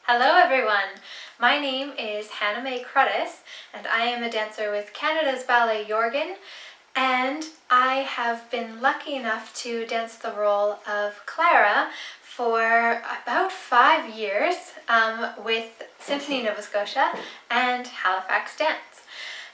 Hello everyone! My name is Hannah Mae Cruddas and I am a dancer with Canada's Ballet Jörgen, and I have been lucky enough to dance the role of Clara for about 5 years with Symphony Nova Scotia and Halifax Dance.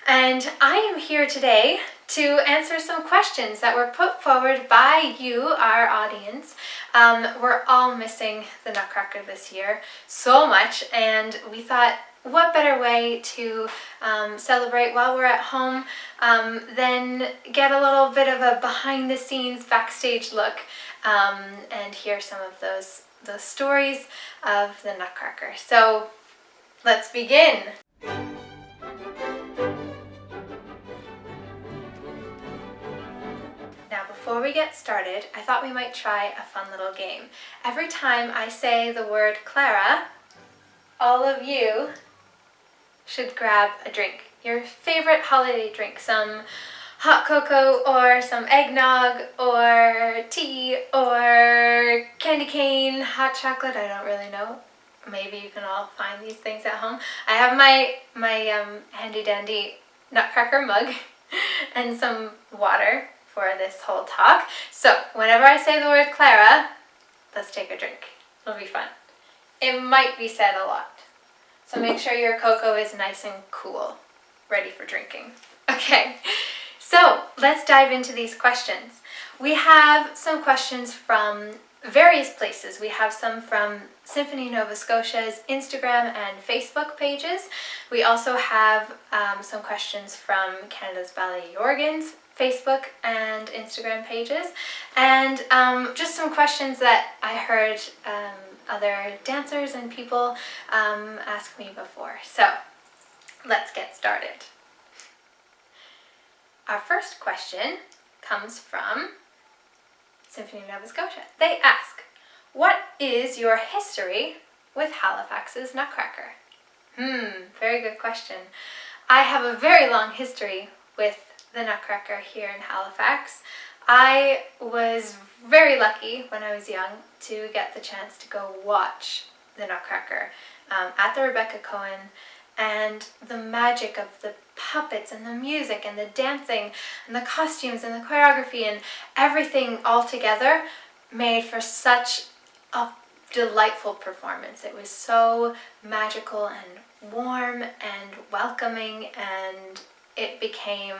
And I am here today to answer some questions that were put forward by you, our audience. We're all missing the Nutcracker this year so much, and we thought, what better way to celebrate while we're at home than get a little bit of a behind-the-scenes backstage look and hear some of those stories of the Nutcracker. So let's begin. Now, before we get started, I thought we might try a fun little game. Every time I say the word Clara, all of you should grab a drink. Your favorite holiday drink, some hot cocoa or some eggnog or tea or candy cane, hot chocolate, I don't really know. Maybe you can all find these things at home. I have my handy dandy Nutcracker mug and some water for this whole talk. So whenever I say the word Clara, let's take a drink. It'll be fun. It might be said a lot. So make sure your cocoa is nice and cool, ready for drinking. Okay, so let's dive into these questions. We have some questions from various places. We have some from Symphony Nova Scotia's Instagram and Facebook pages. We also have some questions from Canada's Ballet Jörgen's Facebook and Instagram pages, and just some questions that I heard other dancers and people ask me before. So let's get started. Our first question comes from Symphony Nova Scotia. They ask, what is your history with Halifax's Nutcracker? Very good question. I have a very long history with the Nutcracker here in Halifax. I was very lucky when I was young to get the chance to go watch the Nutcracker at the Rebecca Cohen, and the magic of the puppets and the music and the dancing and the costumes and the choreography and everything all together made for such a delightful performance. It was so magical and warm and welcoming, and it became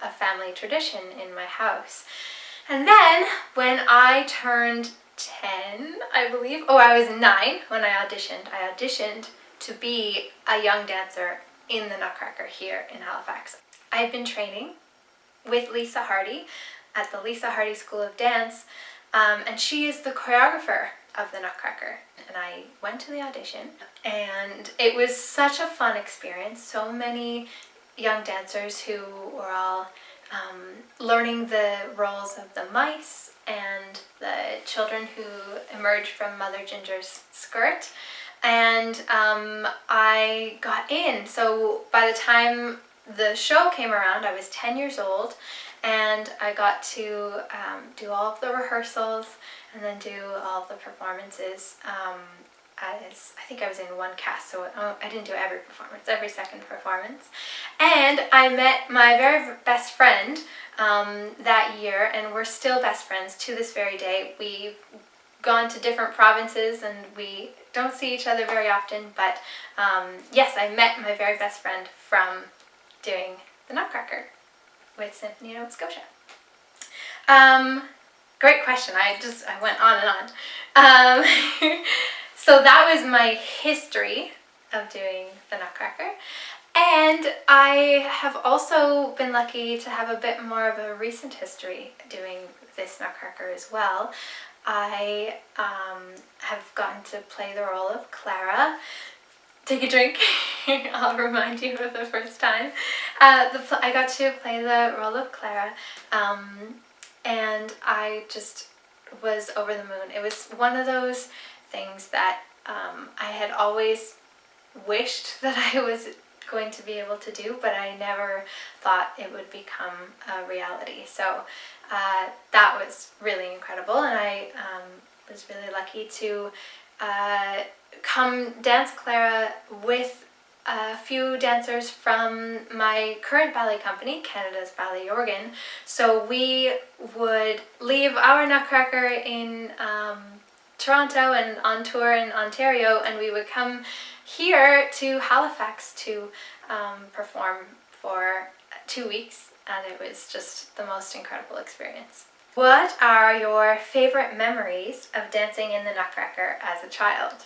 a family tradition in my house. And then when I turned 10, I believe, I was 9 when I auditioned. I auditioned to be a young dancer in the Nutcracker here in Halifax. I've been training with Lisa Hardy at the Lisa Hardy School of Dance, and she is the choreographer of the Nutcracker. And I went to the audition, and it was such a fun experience. So many young dancers who were all learning the roles of the mice and the children who emerged from Mother Ginger's skirt. And I got in. So by the time the show came around, I was 10 years old, and I got to do all of the rehearsals and then do all of the performances. I think I was in one cast, so I didn't do every performance, every second performance. And I met my very best friend that year, and we're still best friends to this very day. We've gone to different provinces and we don't see each other very often, but yes, I met my very best friend from doing the Nutcracker with Symphony Nova Scotia. Great question. I went on and on. So that was my history of doing the Nutcracker. And I have also been lucky to have a bit more of a recent history doing this Nutcracker as well. I have gotten to play the role of Clara. Take a drink. I'll remind you of the first time. I got to play the role of Clara, and I just was over the moon. It was one of those things that I had always wished that I was going to be able to do, but I never thought it would become a reality. So that was really incredible, and I was really lucky to come dance Clara with a few dancers from my current ballet company, Canada's Ballet Jörgen. So we would leave our Nutcracker in Toronto and on tour in Ontario, and we would come here to Halifax to perform for 2 weeks, and it was just the most incredible experience. What are your favorite memories of dancing in the Nutcracker as a child?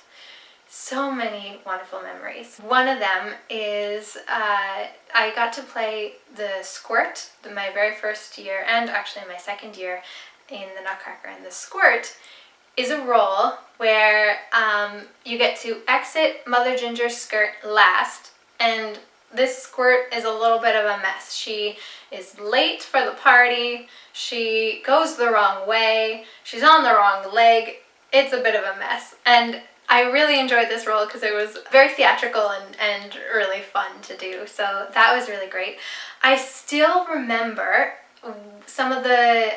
So many wonderful memories. One of them is I got to play the squirt my very first year, and actually my second year in the Nutcracker. And the squirt is a role where you get to exit Mother Ginger's skirt last, and this squirt is a little bit of a mess. She is late for the party, she goes the wrong way, she's on the wrong leg. It's a bit of a mess, and I really enjoyed this role because it was very theatrical and really fun to do, so that was really great. I still remember some of the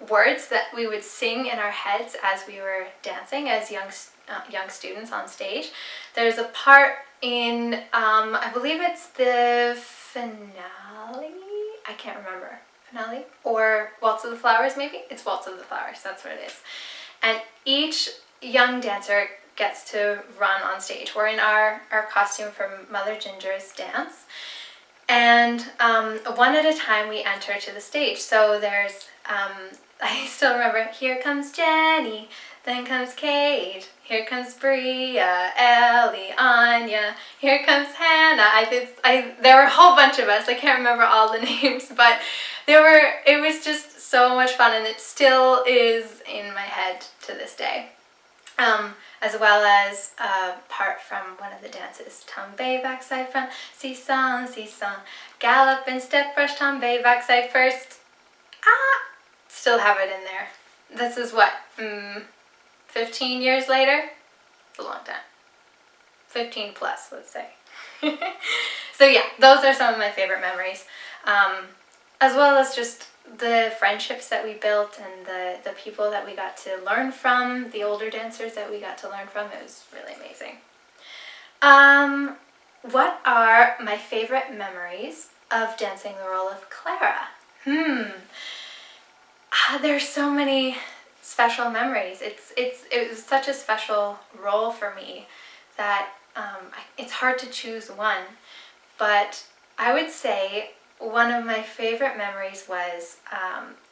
words that we would sing in our heads as we were dancing as young students on stage. There's a part in, I believe it's the finale? I can't remember. Finale? Or Waltz of the Flowers, maybe? It's Waltz of the Flowers, that's what it is. And each young dancer gets to run on stage. We're in our costume from Mother Ginger's dance. And one at a time we enter to the stage. So there's, I still remember, here comes Jenny, then comes Kate, here comes Bria, Ellie, Anya, here comes Hannah. There were a whole bunch of us. I can't remember all the names, but it was just so much fun, and it still is in my head to this day. As well as a part from one of the dances, tombe backside front, seesaw, seesaw, gallop and step brush, tombe backside first. Still have it in there. This is what, 15 years later? It's a long time. 15 plus, let's say. So yeah, those are some of my favorite memories. As well as just the friendships that we built and the people that we got to learn from, the older dancers that we got to learn from. It was really amazing. What are my favorite memories of dancing the role of Clara? There's so many special memories. It was such a special role for me that it's hard to choose one, but I would say one of my favorite memories was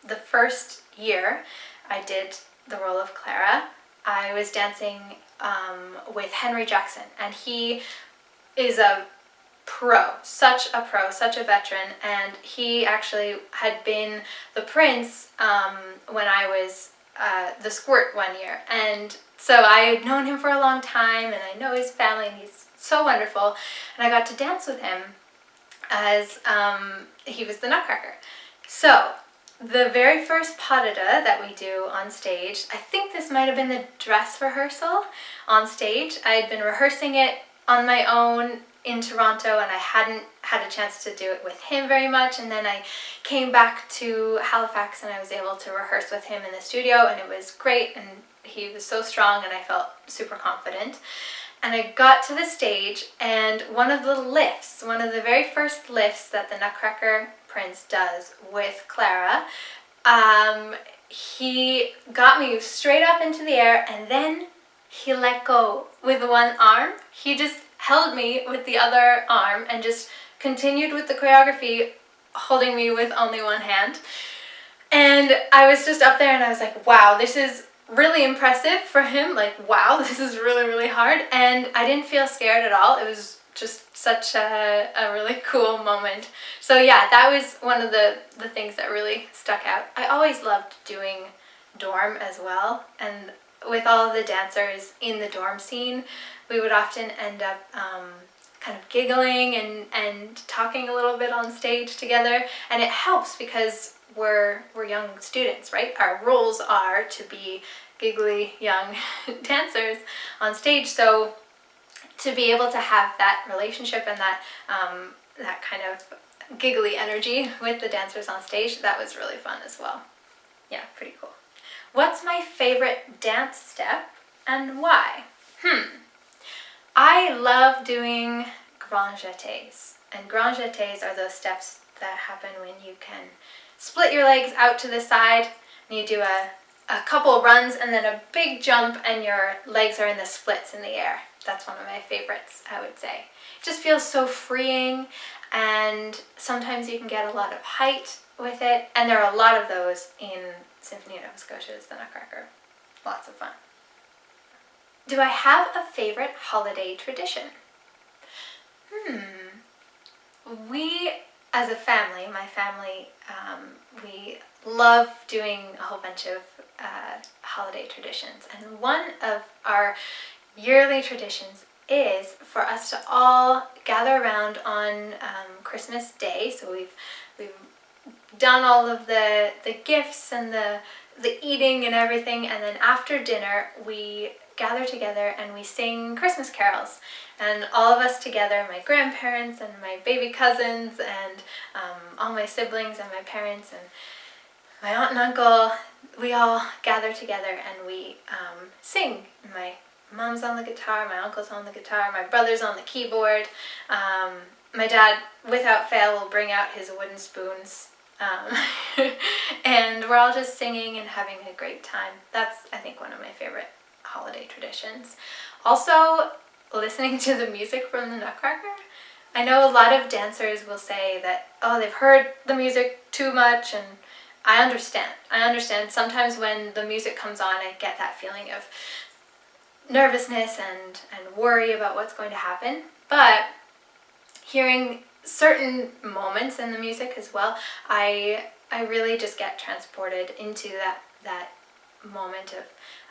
the first year I did the role of Clara. I was dancing with Henry Jackson, and he is a pro, such a veteran, and he actually had been the prince when I was the squirt one year, and so I had known him for a long time, and I know his family, and he's so wonderful, and I got to dance with him as he was the Nutcracker. So the very first pas de deux that we do on stage, I think this might have been the dress rehearsal on stage. I had been rehearsing it on my own in Toronto, and I hadn't had a chance to do it with him very much, and then I came back to Halifax and I was able to rehearse with him in the studio, and it was great, and he was so strong and I felt super confident. And I got to the stage, and one of the very first lifts that the Nutcracker Prince does with Clara, he got me straight up into the air, and then he let go with one arm. He just held me with the other arm and just continued with the choreography, holding me with only one hand. And I was just up there and I was like, wow, this is really impressive for him. Like, wow, this is really, really hard. And I didn't feel scared at all. It was just such a really cool moment. So yeah, that was one of the things that really stuck out. I always loved doing dorm as well. And with all of the dancers in the dorm scene, we would often end up kind of giggling and talking a little bit on stage together, and it helps because we're young students, right? Our roles are to be giggly young dancers on stage, so to be able to have that relationship and that kind of giggly energy with the dancers on stage, that was really fun as well. Yeah, pretty cool. What's my favorite dance step and why? I love doing grand jetés. And grand jetés are those steps that happen when you can split your legs out to the side and you do a couple runs and then a big jump and your legs are in the splits in the air. That's one of my favorites, I would say. It just feels so freeing, and sometimes you can get a lot of height with it, and there are a lot of those in Symphony of Nova Scotia's The Nutcracker. Lots of fun. Do I have a favorite holiday tradition? We, as a family, my family, we love doing a whole bunch of holiday traditions, and one of our yearly traditions is for us to all gather around on Christmas Day. So we've done all of the gifts and the eating and everything, and then after dinner we gather together and we sing Christmas carols, and all of us together, my grandparents and my baby cousins and all my siblings and my parents and my aunt and uncle, we all gather together and we sing. My mom's on the guitar, my uncle's on the guitar, my brother's on the keyboard. My dad, without fail, will bring out his wooden spoons. And we're all just singing and having a great time. That's, I think, one of my favorite holiday traditions. Also, listening to the music from the Nutcracker. I know a lot of dancers will say that, oh, they've heard the music too much, and I understand. Sometimes when the music comes on, I get that feeling of nervousness and worry about what's going to happen. But hearing certain moments in the music as well, I really just get transported into that moment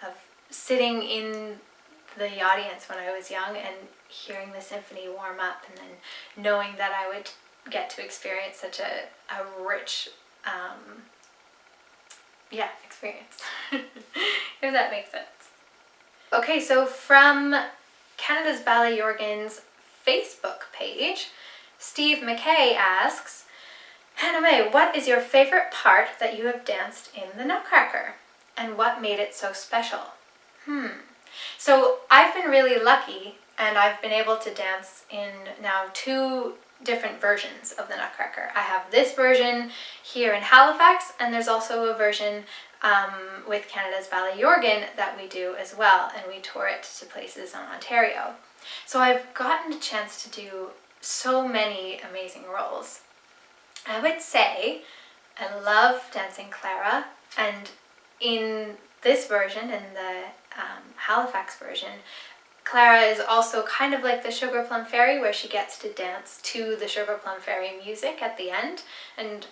of sitting in the audience when I was young and hearing the symphony warm up, and then knowing that I would get to experience such a rich experience. If that makes sense. Okay, so from Canada's Ballet Jörgen's Facebook page, Steve McKay asks, Hannah Mae, what is your favorite part that you have danced in the Nutcracker, and what made it so special? So I've been really lucky, and I've been able to dance in now 2 different versions of the Nutcracker. I have this version here in Halifax, and there's also a version with Canada's Ballet Jörgen that we do as well, and we tour it to places in Ontario. So I've gotten a chance to do so many amazing roles. I would say I love dancing Clara, and in this version, in the Halifax version, Clara is also kind of like the Sugar Plum Fairy, where she gets to dance to the Sugar Plum Fairy music at the end, and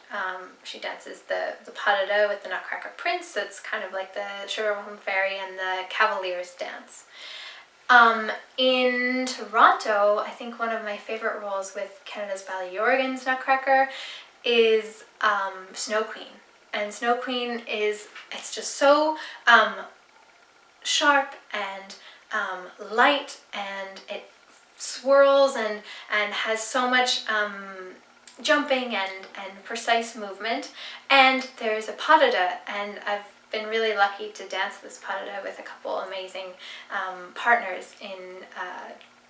she dances the pas de deux with the Nutcracker Prince. So it's kind of like the Sugar Plum Fairy and the Cavaliers dance. In Toronto, I think one of my favorite roles with Canada's Ballet Jörgen's Nutcracker is Snow Queen. And Snow Queen it's just so sharp and light, and it swirls and has so much jumping and precise movement. And there's a pas de deux, and I've been really lucky to dance this pas de deux with a couple amazing partners in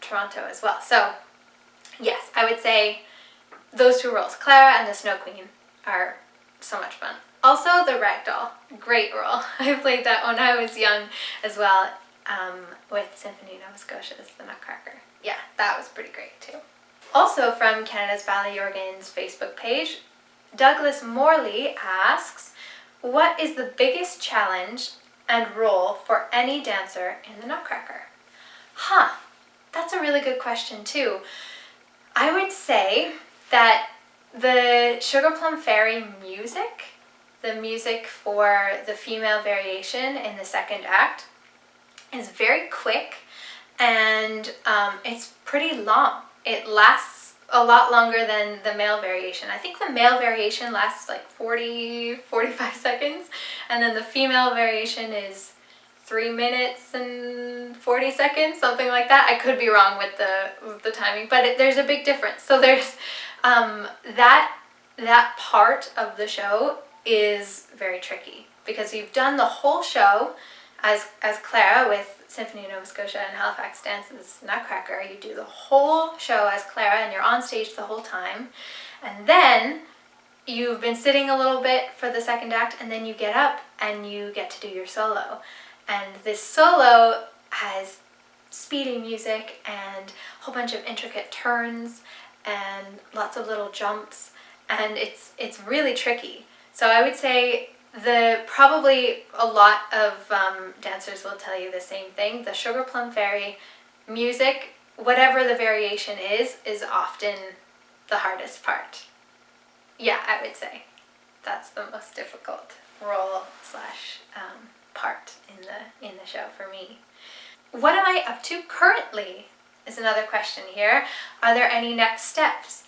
Toronto as well. So yes, I would say those 2 roles, Clara and the Snow Queen, are so much fun. Also the Ragdoll, great role. I played that when I was young as well, with Symphony of Nova Scotia's The Nutcracker. Yeah, that was pretty great too. Also from Canada's Ballet Jörgen's Facebook page, Douglas Morley asks, what is the biggest challenge and role for any dancer in the Nutcracker? That's a really good question too. I would say that the Sugar Plum Fairy music, the music for the female variation in the 2nd act, is very quick, and it's pretty long. It lasts a lot longer than the male variation. I think the male variation lasts like 45 seconds, and then the female variation is 3 minutes and 40 seconds, something like that. I could be wrong with the timing, but there's a big difference. So there's that part of the show is very tricky, because you've done the whole show as Clara with Symphony of Nova Scotia and Halifax Dance's Nutcracker, you do the whole show as Clara and you're on stage the whole time. And then you've been sitting a little bit for the second act, and then you get up and you get to do your solo. And this solo has speedy music and a whole bunch of intricate turns and lots of little jumps, and it's really tricky. So I would say probably a lot of dancers will tell you the same thing. The Sugar Plum Fairy music, whatever the variation is often the hardest part. Yeah, I would say that's the most difficult role slash part in the show for me. What am I up to currently is another question here. Are there any next steps?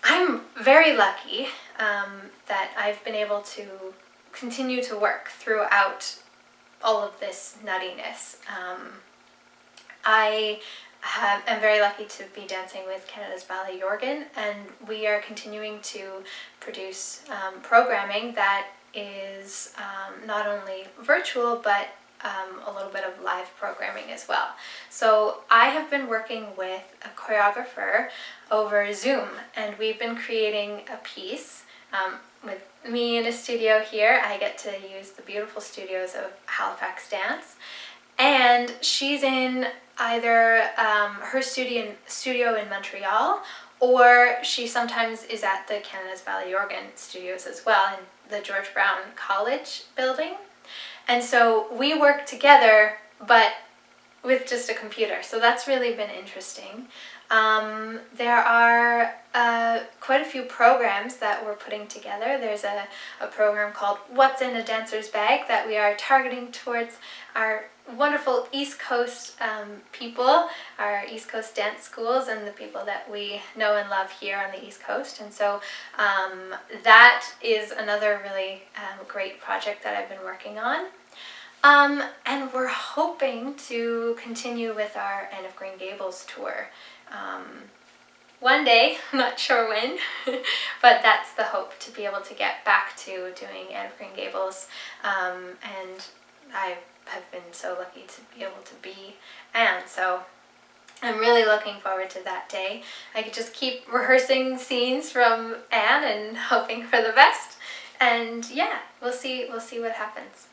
I'm very lucky that I've been able to continue to work throughout all of this nuttiness. I am very lucky to be dancing with Canada's Ballet Jörgen, and we are continuing to produce programming that is not only virtual but a little bit of live programming as well. So I have been working with a choreographer over Zoom, and we've been creating a piece with me in a studio here. I get to use the beautiful studios of Halifax Dance, and she's in either her studio in Montreal, or she sometimes is at the Canada's Ballet Jörgen studios as well in the George Brown College building. And so we work together, but with just a computer. So that's really been interesting. There are quite a few programs that we're putting together. There's a program called What's in a Dancer's Bag that we are targeting towards our wonderful East Coast people, our East Coast dance schools, and the people that we know and love here on the East Coast. And so that is another really great project that I've been working on. And we're hoping to continue with our Anne of Green Gables tour. One day, I'm not sure when, but that's the hope, to be able to get back to doing Anne of Green Gables. And I have been so lucky to be able to be Anne, so I'm really looking forward to that day. I could just keep rehearsing scenes from Anne and hoping for the best. And yeah, we'll see what happens.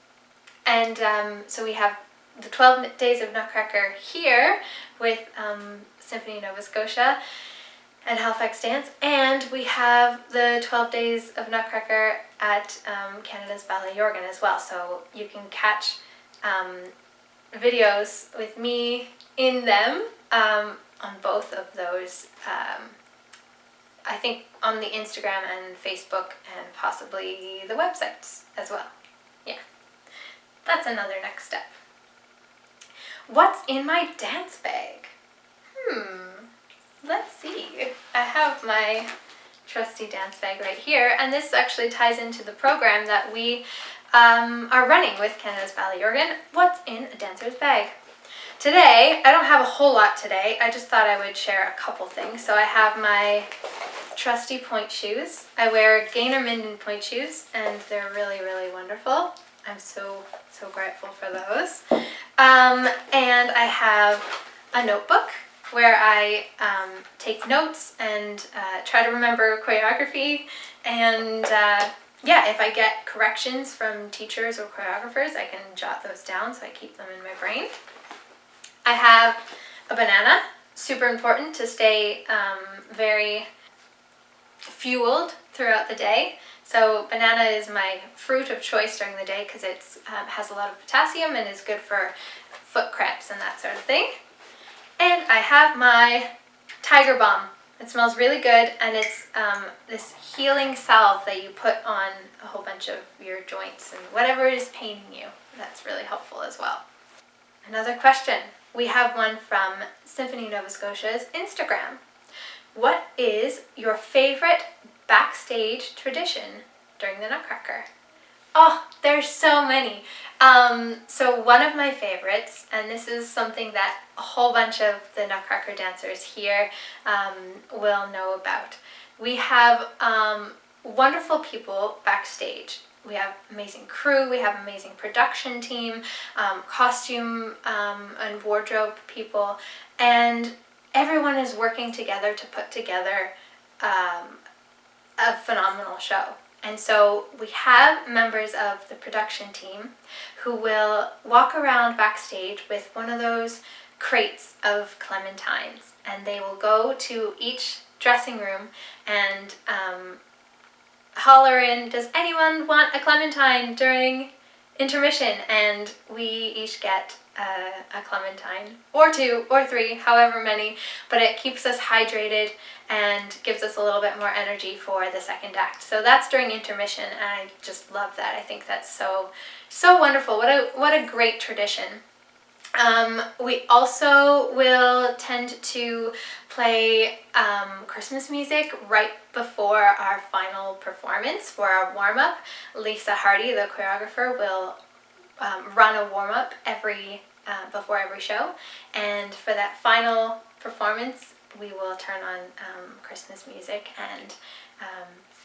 And so we have the 12 Days of Nutcracker here with Symphony of Nova Scotia and Halifax Dance, and we have the 12 Days of Nutcracker at Canada's Ballet Jörgen as well. So you can catch videos with me in them on both of those, I think on the Instagram and Facebook and possibly the websites as well. Yeah, that's another next step. What's in my dance bag? Let's see. I have my trusty dance bag right here, and this actually ties into the program that we are running with Canada's Ballet Jörgen. What's in a dancer's bag? Today, I don't have a whole lot today. I just thought I would share a couple things. So I have my trusty pointe shoes. I wear Gainer Minden pointe shoes, and they're really, really wonderful. I'm so grateful for those. And I have a notebook where I take notes and try to remember choreography, and yeah, if I get corrections from teachers or choreographers, I can jot those down so I keep them in my brain. I have a banana, super important to stay very fueled throughout the day. So banana is my fruit of choice during the day because it has a lot of potassium and is good for foot cramps and that sort of thing. And I have my Tiger Balm. It smells really good, and it's this healing salve that you put on a whole bunch of your joints and whatever is paining you. That's really helpful as well. Another question. We have one from Symphony of Nova Scotia's Instagram. What is your favorite backstage tradition during the Nutcracker? Oh, there's so many. So one of my favorites, and this is something that a whole bunch of the Nutcracker dancers here will know about. We have wonderful people backstage. we have amazing crew, we have amazing production team, costume and wardrobe people, and everyone is working together to put together a phenomenal show. And so we have members of the production team who will walk around backstage with one of those crates of clementines, and they will go to each dressing room and holler in, does anyone want a clementine during intermission? And we each get a clementine, or 2 or 3, however many, but it keeps us hydrated and gives us a little bit more energy for the second act. So that's during intermission, and I just love that. I think that's so wonderful. What a great tradition. We also will tend to play Christmas music right before our final performance for our warm-up. Lisa Hardy, the choreographer, will run a warm-up before every show, and for that final performance we will turn on Christmas music and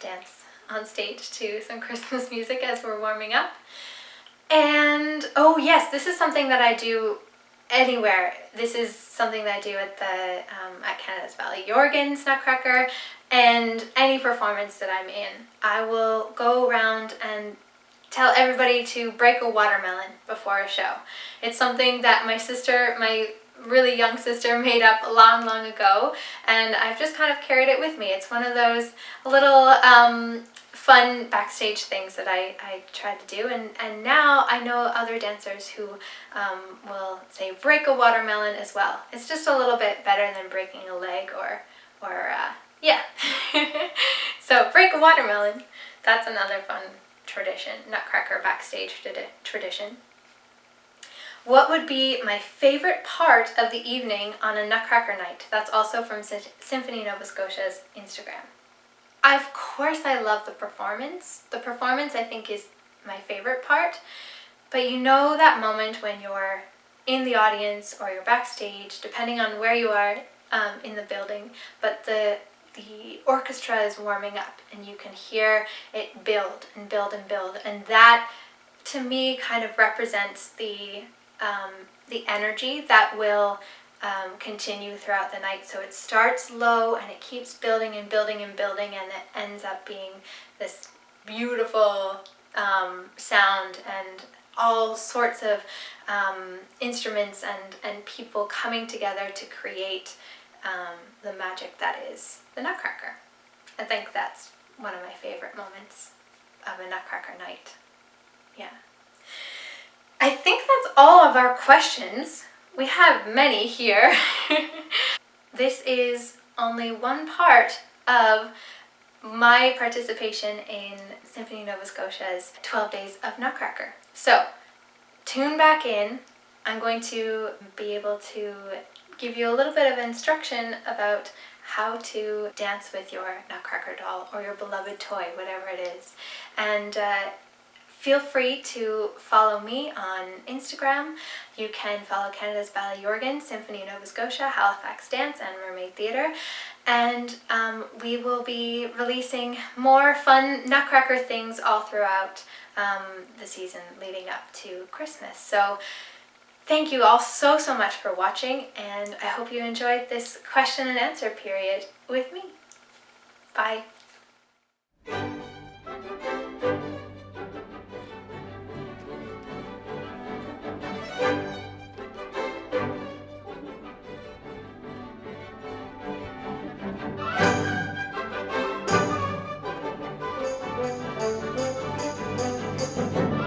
dance on stage to some Christmas music as we're warming up. And oh yes, this is something that I do anywhere. This is something that I do at at Canada's Ballet, Jörgen's Nutcracker, and any performance that I'm in. I will go around and tell everybody to break a watermelon before a show. It's something that my really young sister made up long ago, and I've just kind of carried it with me. It's one of those little fun backstage things that I try to do, and now I know other dancers who will say break a watermelon as well. It's just a little bit better than breaking a leg or yeah. So break a watermelon, that's another fun tradition, Nutcracker backstage tradition. What would be my favorite part of the evening on a Nutcracker night? That's also from Symphony Nova Scotia's Instagram. Of course I love the performance. The performance I think is my favorite part, but you know that moment when you're in the audience or you're backstage, depending on where you are in the building, but the orchestra is warming up and you can hear it build and build and build, and that to me kind of represents the energy that will continue throughout the night. So it starts low and it keeps building and building and building, and it ends up being this beautiful sound and all sorts of instruments and people coming together to create the magic that is the Nutcracker. I think that's one of my favorite moments of a Nutcracker night. Yeah. I think that's all of our questions. We have many here. This is only one part of my participation in Symphony Nova Scotia's 12 Days of Nutcracker. So, tune back in. I'm going to be able to give you a little bit of instruction about how to dance with your Nutcracker doll or your beloved toy, whatever it is. And feel free to follow me on Instagram. You can follow Canada's Ballet, Jörgen, Symphony Nova Scotia, Halifax Dance, and Mermaid Theatre. And we will be releasing more fun Nutcracker things all throughout the season leading up to Christmas. So thank you all so much for watching, and I hope you enjoyed this question and answer period with me. Bye.